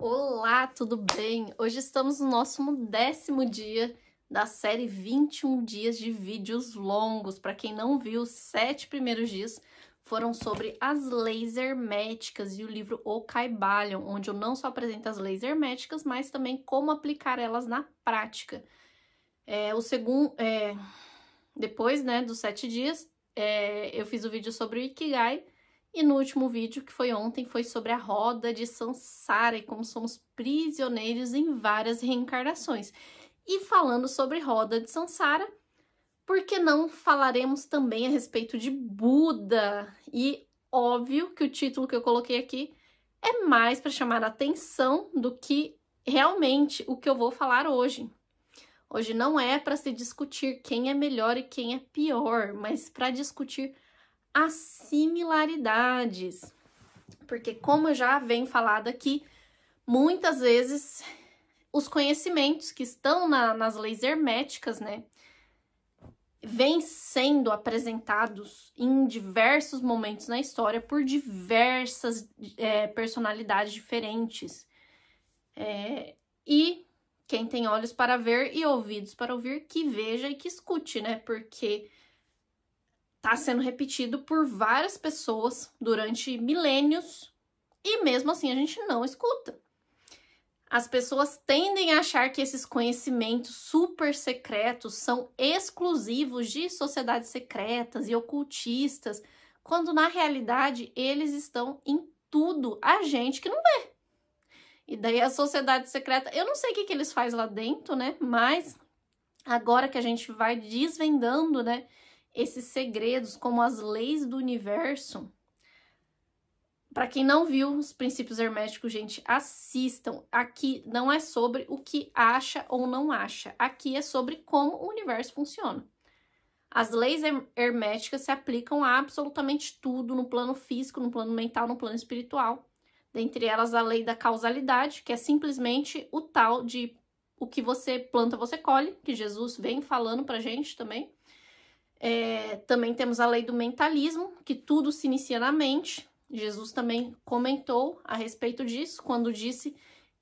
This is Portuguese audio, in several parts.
Olá, tudo bem? Hoje estamos no nosso 10º dia da série 21 dias de vídeos longos. Para quem não viu, os 7 primeiros dias foram sobre as leis herméticas e o livro O Kybalion, onde eu não só apresento as leis herméticas, mas também como aplicar elas na prática. Depois, dos 7 dias, eu fiz o vídeo sobre o Ikigai. E no último vídeo, que foi ontem, foi sobre a roda de Sansara e como somos prisioneiros em várias reencarnações. E falando sobre roda de Sansara, por que não falaremos também a respeito de Buda? E óbvio que o título que eu coloquei aqui é mais para chamar a atenção do que realmente o que eu vou falar hoje. Hoje não é para se discutir quem é melhor e quem é pior, mas para discutir as similaridades, porque como eu já venho falado aqui, muitas vezes os conhecimentos que estão nas leis herméticas, vêm sendo apresentados em diversos momentos na história por diversas personalidades diferentes. E quem tem olhos para ver e ouvidos para ouvir, que veja e que escute, porque está sendo repetido por várias pessoas durante milênios e mesmo assim a gente não escuta. As pessoas tendem a achar que esses conhecimentos super secretos são exclusivos de sociedades secretas e ocultistas, quando na realidade eles estão em tudo, a gente que não vê. E daí a sociedade secreta, eu não sei o que eles fazem lá dentro, mas agora que a gente vai desvendando, esses segredos, como as leis do universo. Para quem não viu os princípios herméticos, gente, assistam. Aqui não é sobre o que acha ou não acha. Aqui é sobre como o universo funciona. As leis herméticas se aplicam a absolutamente tudo, no plano físico, no plano mental, no plano espiritual. Dentre elas, a lei da causalidade, que é simplesmente o tal de o que você planta, você colhe, que Jesus vem falando pra gente também. Também temos a lei do mentalismo, que tudo se inicia na mente. Jesus também comentou a respeito disso, quando disse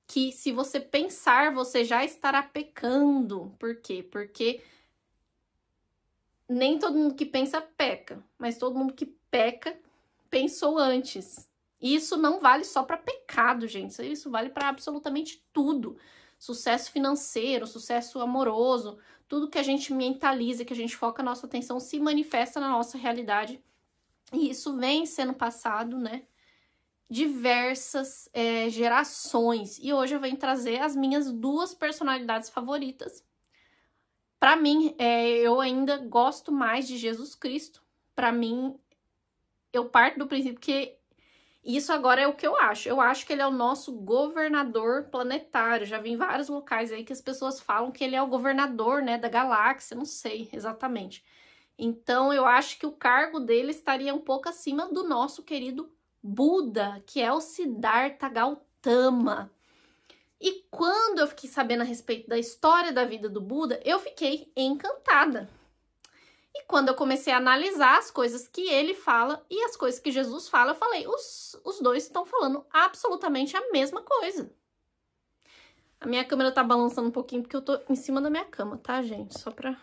que se você pensar, você já estará pecando. Por quê? Porque nem todo mundo que pensa peca, mas todo mundo que peca pensou antes. E isso não vale só para pecado, gente. Isso vale para absolutamente tudo. Sucesso financeiro, sucesso amoroso, tudo que a gente mentaliza, que a gente foca a nossa atenção, se manifesta na nossa realidade. E isso vem sendo passado, diversas gerações. E hoje eu venho trazer as minhas 2 personalidades favoritas. Para mim, eu ainda gosto mais de Jesus Cristo. Para mim, eu parto do princípio que isso agora é o que eu acho. Eu acho que ele é o nosso governador planetário. Já vi em vários locais aí que as pessoas falam que ele é o governador, da galáxia. Não sei exatamente. Então, eu acho que o cargo dele estaria um pouco acima do nosso querido Buda, que é o Siddhartha Gautama. E quando eu fiquei sabendo a respeito da história da vida do Buda, eu fiquei encantada. E quando eu comecei a analisar as coisas que ele fala e as coisas que Jesus fala, eu falei, os dois estão falando absolutamente a mesma coisa. A minha câmera tá balançando um pouquinho porque eu tô em cima da minha cama, tá, gente? Só pra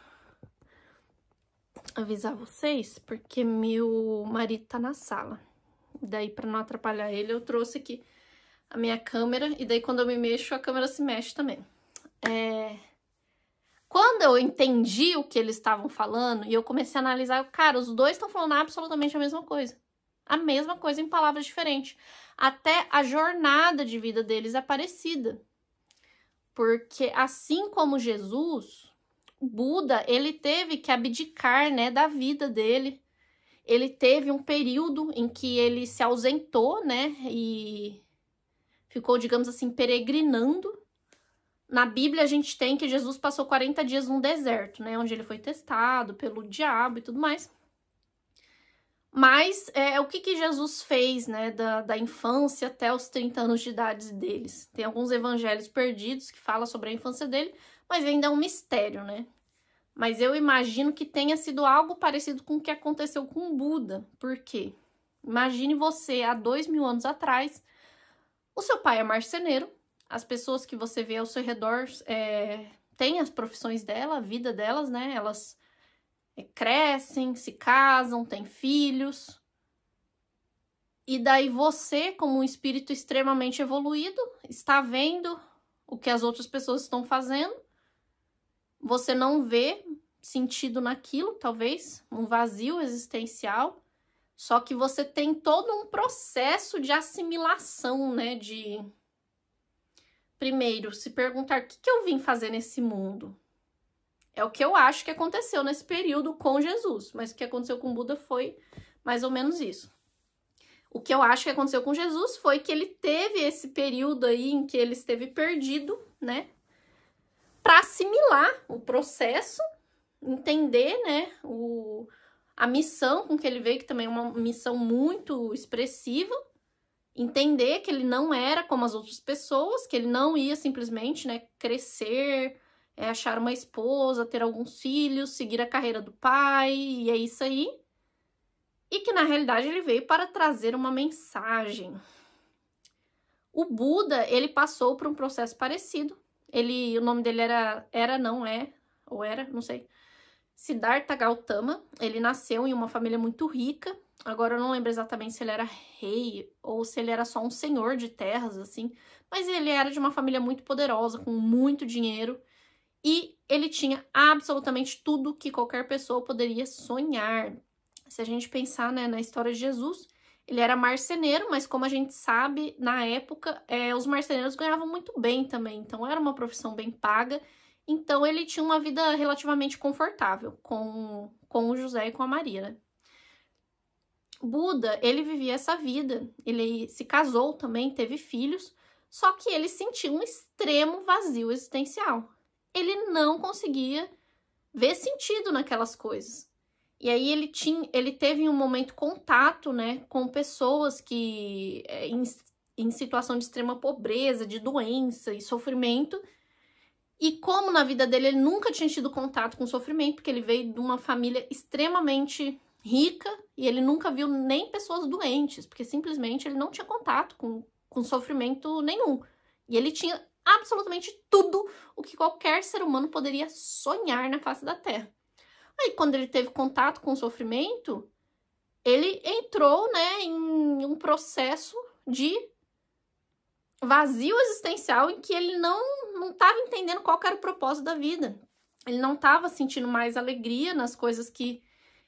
avisar vocês, porque meu marido tá na sala. Daí, pra não atrapalhar ele, eu trouxe aqui a minha câmera e daí quando eu me mexo, a câmera se mexe também. Quando eu entendi o que eles estavam falando e eu comecei a analisar, cara, os dois estão falando absolutamente a mesma coisa. A mesma coisa em palavras diferentes. Até a jornada de vida deles é parecida. Porque assim como Jesus, o Buda, ele teve que abdicar, da vida dele. Ele teve um período em que ele se ausentou, e ficou, digamos assim, peregrinando. Na Bíblia, a gente tem que Jesus passou 40 dias num deserto, onde ele foi testado pelo diabo e tudo mais. Mas o que Jesus fez, da infância até os 30 anos de idade deles? Tem alguns evangelhos perdidos que falam sobre a infância dele, mas ainda é um mistério, Mas eu imagino que tenha sido algo parecido com o que aconteceu com o Buda. Por quê? Imagine você, há 2000 anos atrás, o seu pai é marceneiro, as pessoas que você vê ao seu redor têm as profissões dela, a vida delas, né? Elas crescem, se casam, têm filhos. E daí você, como um espírito extremamente evoluído, está vendo o que as outras pessoas estão fazendo. Você não vê sentido naquilo, talvez, um vazio existencial. Só que você tem todo um processo de assimilação, né? De, primeiro, se perguntar o que eu vim fazer nesse mundo. É o que eu acho que aconteceu nesse período com Jesus. Mas o que aconteceu com Buda foi mais ou menos isso. O que eu acho que aconteceu com Jesus foi que ele teve esse período aí em que ele esteve perdido, né? Para assimilar o processo, entender, né? A missão com que ele veio, que também é uma missão muito expressiva. Entender que ele não era como as outras pessoas, que ele não ia simplesmente, né, crescer, achar uma esposa, ter alguns filhos, seguir a carreira do pai, e é isso aí. E que, na realidade, ele veio para trazer uma mensagem. O Buda, ele passou por um processo parecido. O nome dele não sei, Siddhartha Gautama. Ele nasceu em uma família muito rica. Agora eu não lembro exatamente se ele era rei ou se ele era só um senhor de terras, assim. Mas ele era de uma família muito poderosa, com muito dinheiro. E ele tinha absolutamente tudo que qualquer pessoa poderia sonhar. Se a gente pensar, né, na história de Jesus, ele era marceneiro, mas como a gente sabe, na época, os marceneiros ganhavam muito bem também. Então, era uma profissão bem paga. Então, ele tinha uma vida relativamente confortável com o José e com a Maria, né? Buda, ele vivia essa vida. Ele se casou também, teve filhos. Só que ele sentiu um extremo vazio existencial. Ele não conseguia ver sentido naquelas coisas. E aí ele teve um momento contato, né, com pessoas que em situação de extrema pobreza, de doença e sofrimento. E como na vida dele ele nunca tinha tido contato com sofrimento, porque ele veio de uma família extremamente rica e ele nunca viu nem pessoas doentes, porque simplesmente ele não tinha contato com sofrimento nenhum. E ele tinha absolutamente tudo o que qualquer ser humano poderia sonhar na face da Terra. Aí, quando ele teve contato com o sofrimento, ele entrou, né, em um processo de vazio existencial em que ele não estava entendendo qual era o propósito da vida. Ele não estava sentindo mais alegria nas coisas que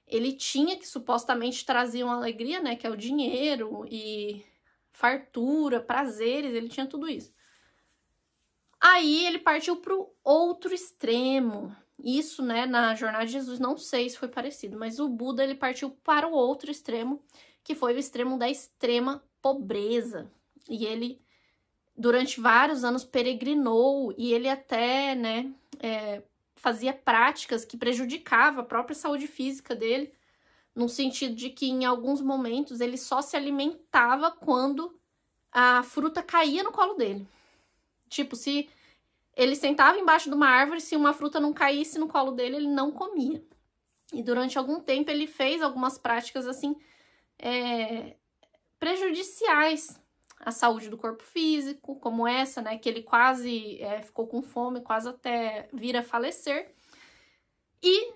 ele tinha, que supostamente traziam alegria, né, que é o dinheiro e fartura, prazeres, ele tinha tudo isso. Aí ele partiu para o outro extremo. Isso, né, na jornada de Jesus, não sei se foi parecido, mas o Buda, ele partiu para o outro extremo, que foi o extremo da extrema pobreza. E ele, durante vários anos, peregrinou, e ele até, né, fazia práticas que prejudicavam a própria saúde física dele, no sentido de que, em alguns momentos, ele só se alimentava quando a fruta caía no colo dele. Tipo, se ele sentava embaixo de uma árvore, se uma fruta não caísse no colo dele, ele não comia. E durante algum tempo ele fez algumas práticas assim prejudiciais à saúde do corpo físico, como essa, né, que ele quase ficou com fome, quase até vir a falecer. E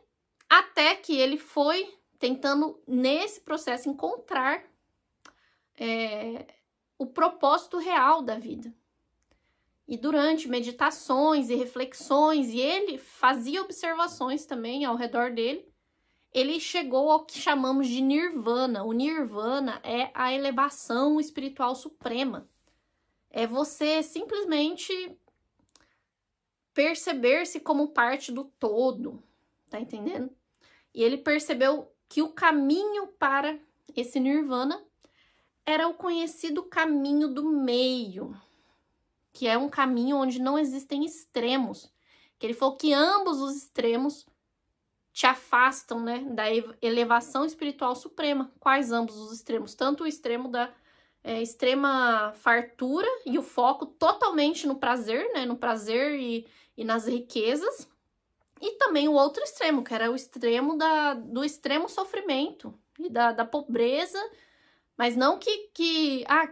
até que ele foi tentando, nesse processo, encontrar o propósito real da vida. E durante meditações e reflexões, e ele fazia observações também ao redor dele, ele chegou ao que chamamos de nirvana. O nirvana é a elevação espiritual suprema. É você simplesmente perceber-se como parte do todo, tá entendendo? E ele percebeu que o caminho para esse nirvana era o conhecido caminho do meio, que é um caminho onde não existem extremos. Que ele falou que ambos os extremos te afastam, né, da elevação espiritual suprema. Quais ambos os extremos? Tanto o extremo da extrema fartura e o foco totalmente no prazer, né, no prazer e nas riquezas. E também o outro extremo, que era o extremo do extremo sofrimento e da pobreza. Mas não que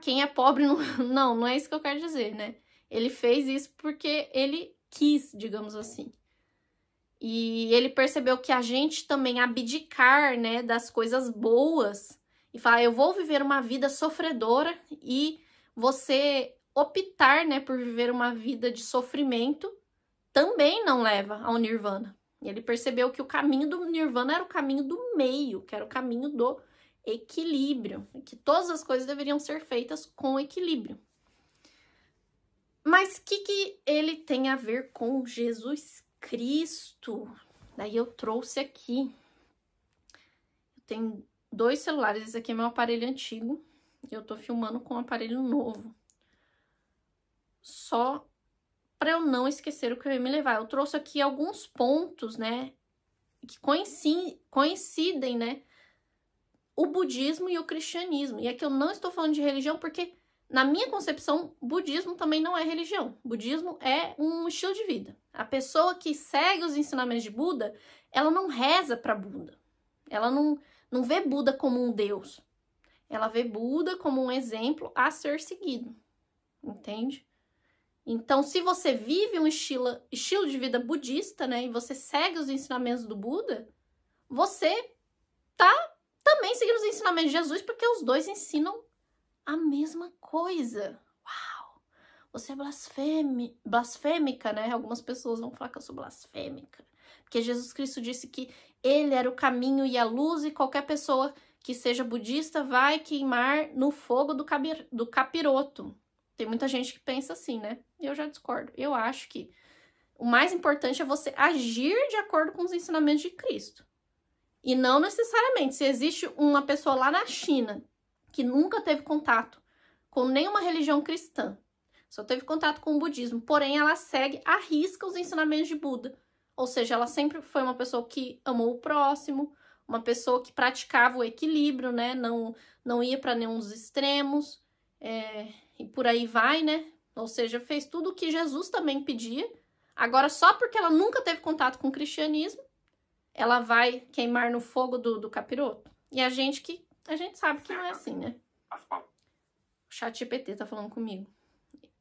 quem é pobre não é isso que eu quero dizer, né? Ele fez isso porque ele quis, digamos assim. E ele percebeu que a gente também abdicar, né, das coisas boas e falar, eu vou viver uma vida sofredora, e você optar, né, por viver uma vida de sofrimento também não leva ao nirvana. E ele percebeu que o caminho do nirvana era o caminho do meio, que era o caminho do equilíbrio, que todas as coisas deveriam ser feitas com equilíbrio. Mas o que ele tem a ver com Jesus Cristo? Daí eu trouxe aqui. Eu tenho 2 celulares, esse aqui é meu aparelho antigo, eu tô filmando com um aparelho novo. Só para eu não esquecer o que eu ia me levar. Eu trouxe aqui alguns pontos, né, que coincidem, né, o budismo e o cristianismo. E aqui eu não estou falando de religião porque, na minha concepção, budismo também não é religião. Budismo é um estilo de vida. A pessoa que segue os ensinamentos de Buda, ela não reza para Buda. Ela não vê Buda como um deus. Ela vê Buda como um exemplo a ser seguido. Entende? Então, se você vive um estilo de vida budista, né, e você segue os ensinamentos do Buda, você tá também seguindo os ensinamentos de Jesus, porque os dois ensinam a mesma coisa. Uau! Você é blasfêmica, né? Algumas pessoas vão falar que eu sou blasfêmica. Porque Jesus Cristo disse que ele era o caminho e a luz, e qualquer pessoa que seja budista vai queimar no fogo do capiroto. Tem muita gente que pensa assim, né? Eu já discordo. Eu acho que o mais importante é você agir de acordo com os ensinamentos de Cristo. E não necessariamente, se existe uma pessoa lá na China que nunca teve contato com nenhuma religião cristã, só teve contato com o budismo, porém ela segue à risca os ensinamentos de Buda. Ou seja, ela sempre foi uma pessoa que amou o próximo, uma pessoa que praticava o equilíbrio, né? Não ia para nenhum dos extremos, e por aí vai, né? Ou seja, fez tudo o que Jesus também pedia. Agora, só porque ela nunca teve contato com o cristianismo, ela vai queimar no fogo do capiroto. E a gente sabe que não é assim, né? O ChatGPT tá falando comigo.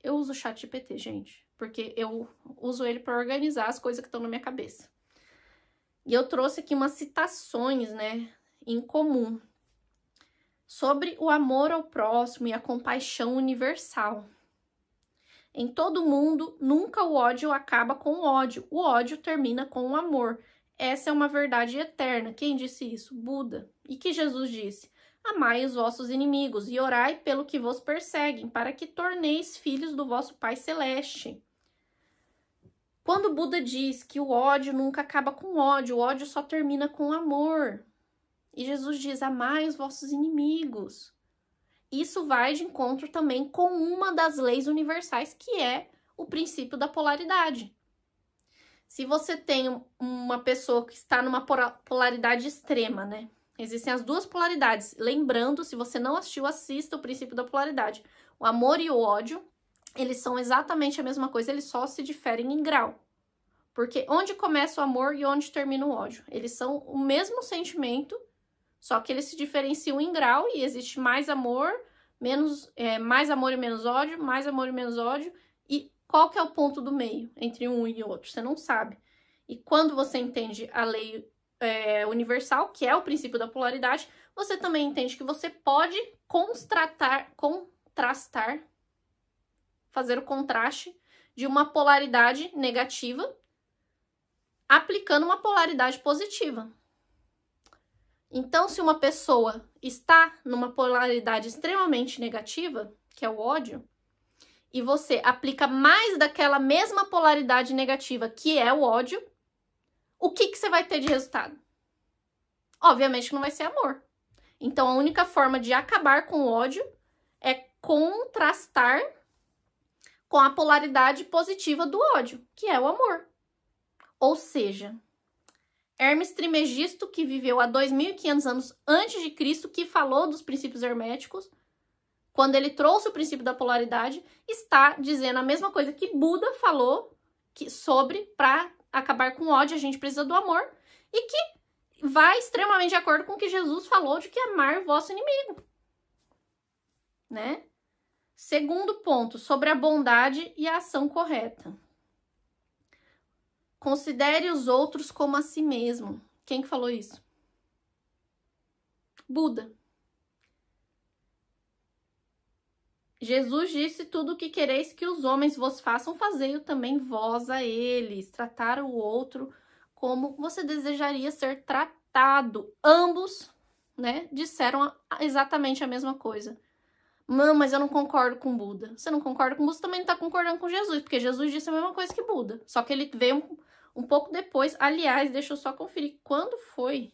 Eu uso o ChatGPT, gente, porque eu uso ele para organizar as coisas que estão na minha cabeça. E eu trouxe aqui umas citações, né, em comum, sobre o amor ao próximo e a compaixão universal. Em todo mundo, nunca o ódio acaba com o ódio termina com o amor. Essa é uma verdade eterna. Quem disse isso? Buda. E que Jesus disse? Amai os vossos inimigos e orai pelo que vos perseguem, para que torneis filhos do vosso Pai Celeste. Quando Buda diz que o ódio nunca acaba com o ódio só termina com o amor. E Jesus diz, amai os vossos inimigos. Isso vai de encontro também com uma das leis universais, que é o princípio da polaridade. Se você tem uma pessoa que está numa polaridade extrema, né? Existem as duas polaridades. Lembrando, se você não assistiu, assista o princípio da polaridade. O amor e o ódio, eles são exatamente a mesma coisa, eles só se diferem em grau. Porque onde começa o amor e onde termina o ódio? Eles são o mesmo sentimento, só que eles se diferenciam em grau, e existe mais amor e menos ódio, mais amor e menos ódio. E qual que é o ponto do meio entre um e outro? Você não sabe. E quando você entende a lei universal, que é o princípio da polaridade, você também entende que você pode contrastar, fazer o contraste de uma polaridade negativa aplicando uma polaridade positiva. Então, se uma pessoa está numa polaridade extremamente negativa, que é o ódio, e você aplica mais daquela mesma polaridade negativa, que é o ódio, o que você vai ter de resultado? Obviamente não vai ser amor. Então, a única forma de acabar com o ódio é contrastar com a polaridade positiva do ódio, que é o amor. Ou seja, Hermes Trismegisto, que viveu há 2.500 anos antes de Cristo, que falou dos princípios herméticos, quando ele trouxe o princípio da polaridade, está dizendo a mesma coisa que Buda falou sobre para acabar com o ódio, a gente precisa do amor, e que vai extremamente de acordo com o que Jesus falou de que amar o vosso inimigo, né? Segundo ponto, sobre a bondade e a ação correta. Considere os outros como a si mesmo. Quem que falou isso? Buda. Jesus disse: tudo o que quereis que os homens vos façam, fazei-o também vós a eles. Tratar o outro como você desejaria ser tratado. Ambos, né, disseram exatamente a mesma coisa. Não, mas eu não concordo com Buda. Você não concorda com Buda, você também não está concordando com Jesus, porque Jesus disse a mesma coisa que Buda. Só que ele veio um pouco depois. Aliás, deixa eu só conferir quando foi.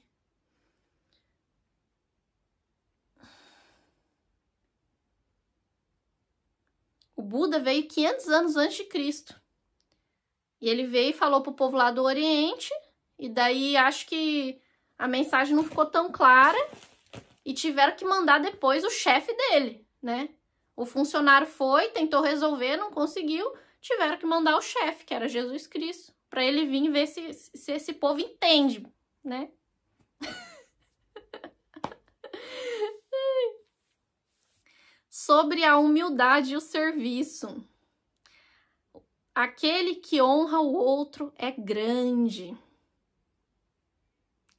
O Buda veio 500 anos antes de Cristo. E ele veio e falou pro povo lá do Oriente, e daí acho que a mensagem não ficou tão clara, e tiveram que mandar depois o chefe dele, né? O funcionário foi, tentou resolver, não conseguiu, tiveram que mandar o chefe, que era Jesus Cristo, para ele vir ver se esse povo entende, né? Sobre a humildade e o serviço. Aquele que honra o outro é grande.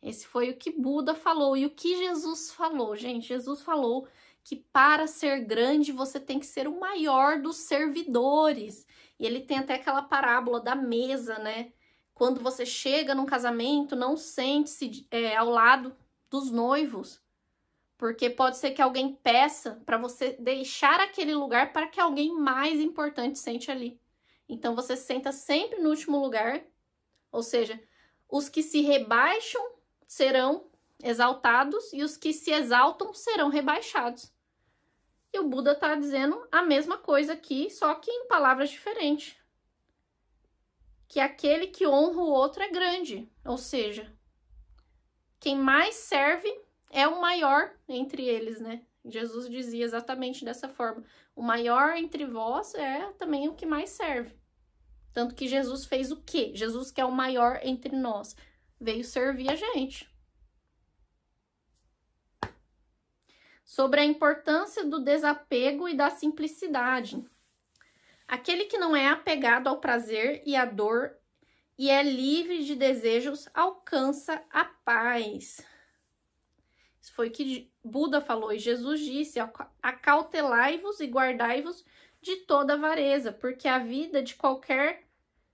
Esse foi o que Buda falou. E o que Jesus falou, gente? Jesus falou que para ser grande você tem que ser o maior dos servidores. E ele tem até aquela parábola da mesa, né? Quando você chega num casamento, não sente-se ao lado dos noivos. Porque pode ser que alguém peça para você deixar aquele lugar para que alguém mais importante sente ali. Então, você senta sempre no último lugar. Ou seja, os que se rebaixam serão exaltados e os que se exaltam serão rebaixados. E o Buda está dizendo a mesma coisa aqui, só que em palavras diferentes. Que aquele que honra o outro é grande. Ou seja, quem mais serve é o maior entre eles, né? Jesus dizia exatamente dessa forma. O maior entre vós é também o que mais serve. Tanto que Jesus fez o quê? Jesus, que é o maior entre nós, veio servir a gente. Sobre a importância do desapego e da simplicidade. Aquele que não é apegado ao prazer e à dor e é livre de desejos alcança a paz. Isso foi o que Buda falou e Jesus disse: acautelai-vos e guardai-vos de toda avareza, porque a vida de qualquer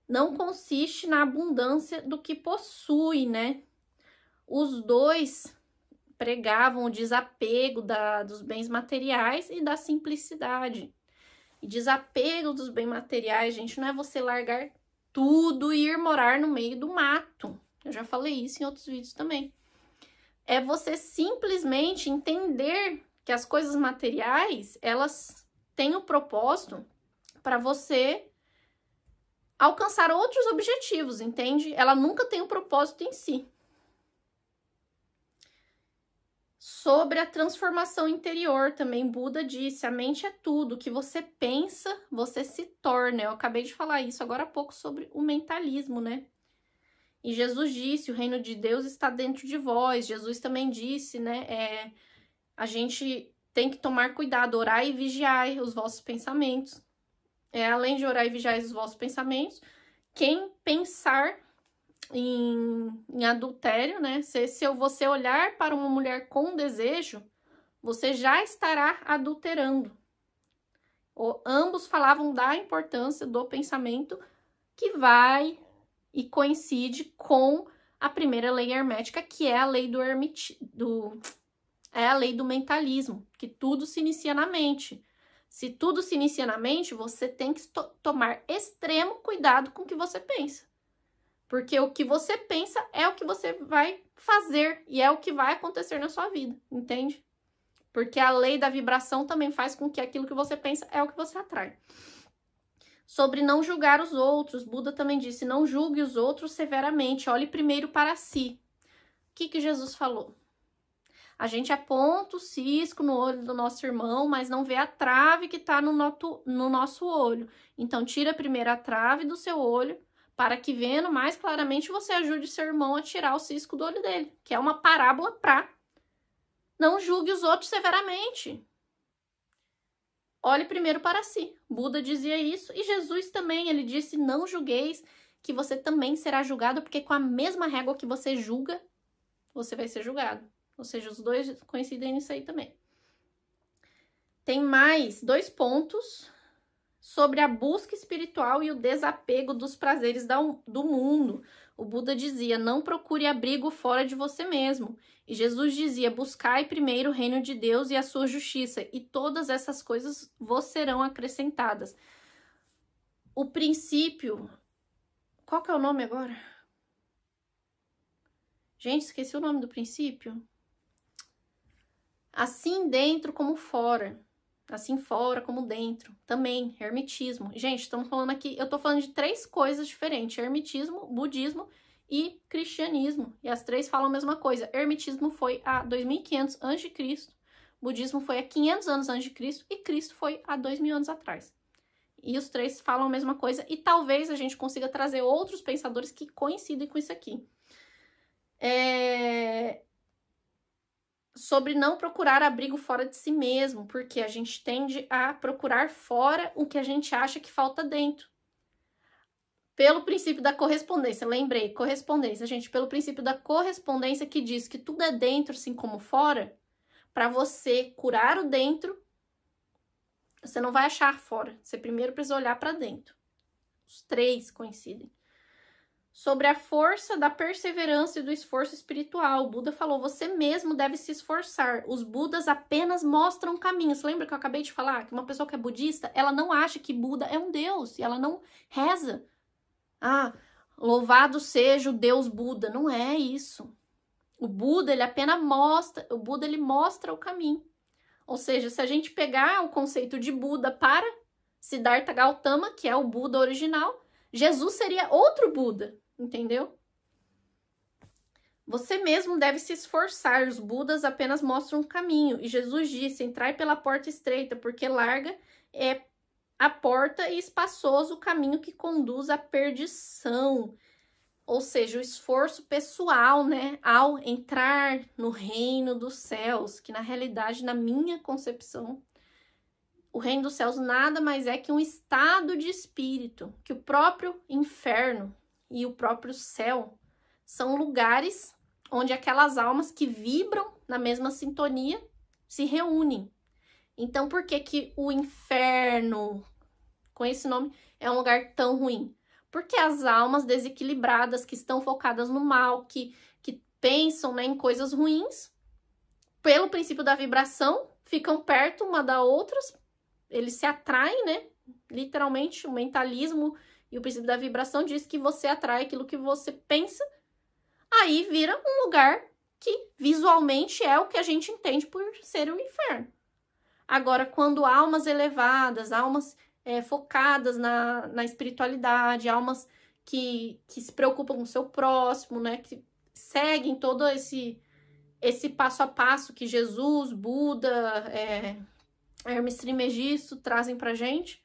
não consiste na abundância do que possui, né? Os dois pregavam o desapego dos bens materiais e da simplicidade. E desapego dos bens materiais, gente, não é você largar tudo e ir morar no meio do mato. Eu já falei isso em outros vídeos também. É você simplesmente entender que as coisas materiais, elas têm o propósito para você alcançar outros objetivos, entende? Ela nunca tem um propósito em si. Sobre a transformação interior também, Buda disse, a mente é tudo, o que você pensa, você se torna. Eu acabei de falar isso agora há pouco sobre o mentalismo, né? E Jesus disse, o reino de Deus está dentro de vós. Jesus também disse, né, a gente tem que tomar cuidado, orar e vigiar os vossos pensamentos. Além de orar e vigiar os vossos pensamentos, quem pensar em adultério, né, se você olhar para uma mulher com desejo, você já estará adulterando. Ambos falavam da importância do pensamento que vai e coincide com a primeira lei hermética, que é a lei a lei do mentalismo, que tudo se inicia na mente. Se tudo se inicia na mente, você tem que tomar extremo cuidado com o que você pensa. Porque o que você pensa é o que você vai fazer e é o que vai acontecer na sua vida, entende? Porque a lei da vibração também faz com que aquilo que você pensa é o que você atrai. Sobre não julgar os outros, Buda também disse, não julgue os outros severamente, olhe primeiro para si. O que Jesus falou? A gente aponta o cisco no olho do nosso irmão, mas não vê a trave que está no nosso olho. Então, tira primeiro a trave do seu olho, para que, vendo mais claramente, você ajude seu irmão a tirar o cisco do olho dele, que é uma parábola para não julgue os outros severamente. olhe primeiro para si. Buda dizia isso e Jesus também, ele disse, não julgueis, que você também será julgado, porque com a mesma régua que você julga, você vai ser julgado. Ou seja, os dois coincidem nisso aí também. Tem mais 2 pontos sobre a busca espiritual e o desapego dos prazeres do mundo. O Buda dizia, não procure abrigo fora de você mesmo. E Jesus dizia, buscai primeiro o reino de Deus e a sua justiça, e todas essas coisas vos serão acrescentadas. O princípio... Qual que é o nome agora? Gente, esqueci o nome do princípio. Assim dentro como fora. Assim fora como dentro. Também, hermetismo. Gente, estamos falando aqui... Eu tô falando de 3 coisas diferentes. Hermetismo, budismo e cristianismo. E as 3 falam a mesma coisa. Hermetismo foi há 2500 a.C. Budismo foi há 500 anos antes de Cristo. E Cristo foi há 2000 anos atrás. E os 3 falam a mesma coisa. E talvez a gente consiga trazer outros pensadores que coincidem com isso aqui. Sobre não procurar abrigo fora de si mesmo, porque a gente tende a procurar fora o que a gente acha que falta dentro. Pelo princípio da correspondência, lembrei, correspondência, gente, pelo princípio da correspondência que diz que tudo é dentro, assim como fora, para você curar o dentro, você não vai achar fora, você primeiro precisa olhar para dentro. Os 3 coincidem. Sobre a força da perseverança e do esforço espiritual. O Buda falou, você mesmo deve se esforçar. Os Budas apenas mostram caminhos. Lembra que eu acabei de falar que uma pessoa que é budista, ela não acha que Buda é um deus, e ela não reza. Ah, louvado seja o Deus Buda. Não é isso. O Buda, ele apenas mostra, ele mostra o caminho. Ou seja, se a gente pegar o conceito de Buda para Siddhartha Gautama, que é o Buda original, Jesus seria outro Buda. Entendeu? Você mesmo deve se esforçar, os Budas apenas mostram um caminho. E Jesus disse, entrai pela porta estreita, porque larga é a porta e espaçoso o caminho que conduz à perdição. Ou seja, o esforço pessoal, né, ao entrar no reino dos céus, que na realidade, na minha concepção, o reino dos céus nada mais é que um estado de espírito, que o próprio inferno e o próprio céu são lugares onde aquelas almas que vibram na mesma sintonia se reúnem. Então, por que que o inferno, com esse nome, é um lugar tão ruim? Porque as almas desequilibradas, que estão focadas no mal, que pensam, né, em coisas ruins, pelo princípio da vibração, ficam perto uma da outra, eles se atraem, né? Literalmente, o mentalismo e o princípio da vibração diz que você atrai aquilo que você pensa, aí vira um lugar que visualmente é o que a gente entende por ser o inferno. Agora, quando almas elevadas, almas focadas na espiritualidade, almas que se preocupam com o seu próximo, né, que seguem todo esse passo a passo que Jesus, Buda, Hermes Trismegisto trazem pra gente,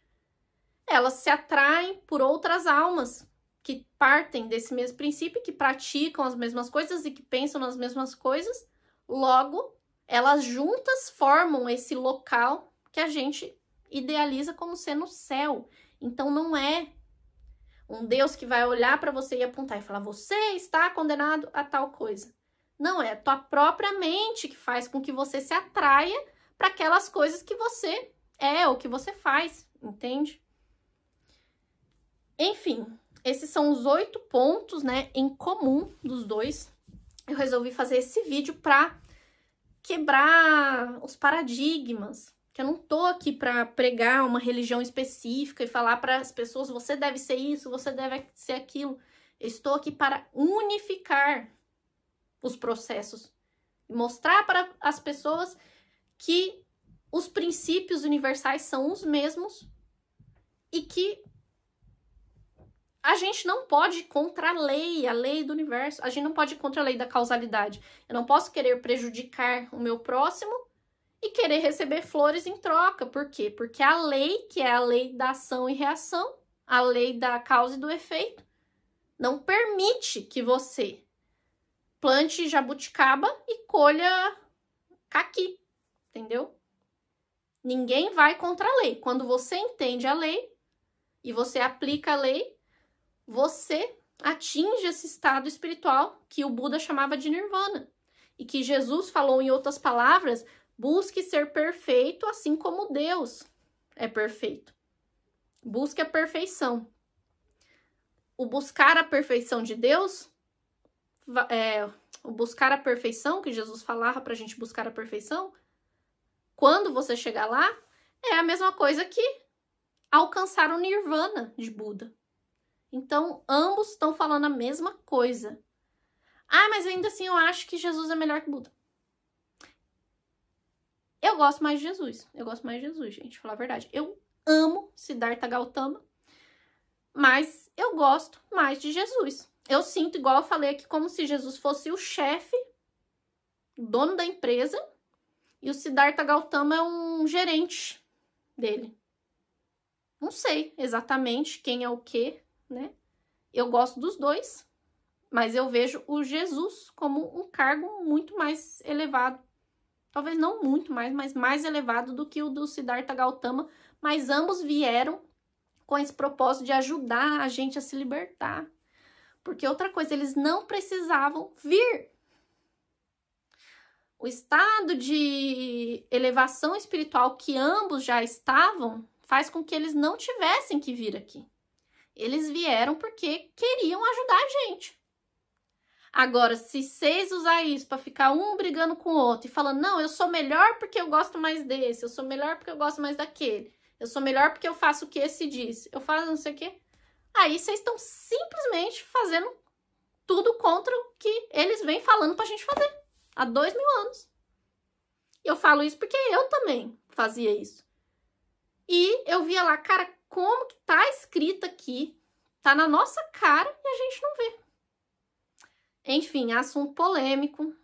elas se atraem por outras almas que partem desse mesmo princípio, que praticam as mesmas coisas e que pensam nas mesmas coisas. Logo, elas juntas formam esse local que a gente idealiza como sendo o céu. Então, não é um Deus que vai olhar para você e apontar e falar, você está condenado a tal coisa. Não, é a tua própria mente que faz com que você se atraia para aquelas coisas que você ou que você faz, entende? Enfim, esses são os 8 pontos, né, em comum dos dois. Eu resolvi fazer esse vídeo para quebrar os paradigmas, que eu não tô aqui para pregar uma religião específica e falar para as pessoas, você deve ser isso, você deve ser aquilo. Eu estou aqui para unificar os processos e mostrar para as pessoas que os princípios universais são os mesmos e que a gente não pode ir contra a lei do universo. A gente não pode ir contra a lei da causalidade. Eu não posso querer prejudicar o meu próximo e querer receber flores em troca. Por quê? Porque a lei, que é a lei da ação e reação, a lei da causa e do efeito, não permite que você plante jabuticaba e colha caqui, entendeu? Ninguém vai contra a lei. Quando você entende a lei e você aplica a lei, você atinge esse estado espiritual que o Buda chamava de nirvana. E que Jesus falou em outras palavras, busque ser perfeito assim como Deus é perfeito. Busque a perfeição. O buscar a perfeição de Deus, o buscar a perfeição, que Jesus falava pra gente buscar a perfeição, quando você chegar lá, é a mesma coisa que alcançar o nirvana de Buda. Então, ambos estão falando a mesma coisa. Ah, mas ainda assim eu acho que Jesus é melhor que Buda. Eu gosto mais de Jesus. Eu gosto mais de Jesus, gente, falar a verdade. Eu amo Siddhartha Gautama, mas eu gosto mais de Jesus. Eu sinto, igual eu falei aqui, como se Jesus fosse o chefe, o dono da empresa, e o Siddhartha Gautama é um gerente dele. Não sei exatamente quem é o quê, né? Eu gosto dos dois, mas eu vejo o Jesus como um cargo muito mais elevado. Talvez não muito mais, mas mais elevado do que o do Siddhartha Gautama. Mas ambos vieram com esse propósito de ajudar a gente a se libertar. Porque outra coisa, eles não precisavam vir. O estado de elevação espiritual que ambos já estavam faz com que eles não tivessem que vir aqui. Eles vieram porque queriam ajudar a gente. Agora, se vocês usarem isso para ficar um brigando com o outro e falando, não, eu sou melhor porque eu gosto mais desse, eu sou melhor porque eu gosto mais daquele, eu sou melhor porque eu faço o que esse diz, eu faço não sei o quê, aí vocês estão simplesmente fazendo tudo contra o que eles vêm falando pra gente fazer há 2000 anos. Eu falo isso porque eu também fazia isso. E eu via lá, cara, como que tá escrito aqui, tá na nossa cara e a gente não vê. Enfim, assunto polêmico,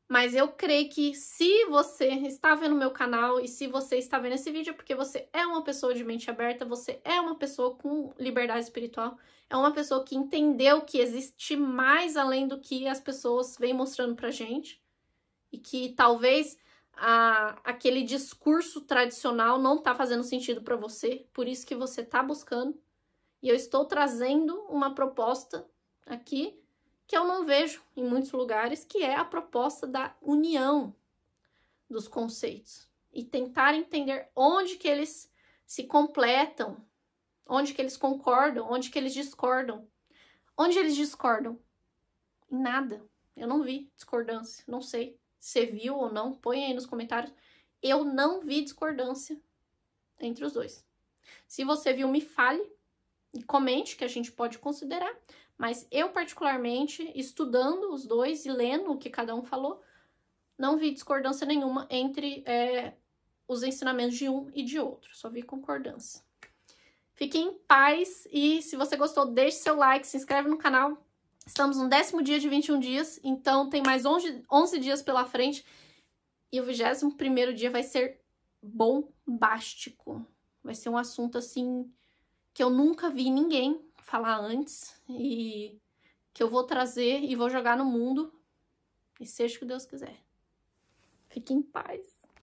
mas eu creio que se você está vendo meu canal e se você está vendo esse vídeo é porque você é uma pessoa de mente aberta, você é uma pessoa com liberdade espiritual, é uma pessoa que entendeu que existe mais além do que as pessoas vêm mostrando pra gente e que talvez aquele discurso tradicional não tá fazendo sentido para você, por isso que você tá buscando. E eu estou trazendo uma proposta aqui que eu não vejo em muitos lugares, que é a proposta da união dos conceitos. E tentar entender onde que eles se completam, onde que eles concordam, onde que eles discordam. Onde eles discordam? Em nada. Eu não vi discordância, não sei se você viu ou não, põe aí nos comentários. Eu não vi discordância entre os dois. Se você viu, me fale e comente, que a gente pode considerar. Mas eu, particularmente, estudando os dois e lendo o que cada um falou, não vi discordância nenhuma entre os ensinamentos de um e de outro. Só vi concordância. Fiquem em paz e se você gostou, deixe seu like, se inscreve no canal. Estamos no 10º dia de 21 dias, então tem mais 11 dias pela frente. E o 21º dia vai ser bombástico. Vai ser um assunto, assim, que eu nunca vi ninguém falar antes e que eu vou trazer e vou jogar no mundo e seja o que Deus quiser. Fique em paz.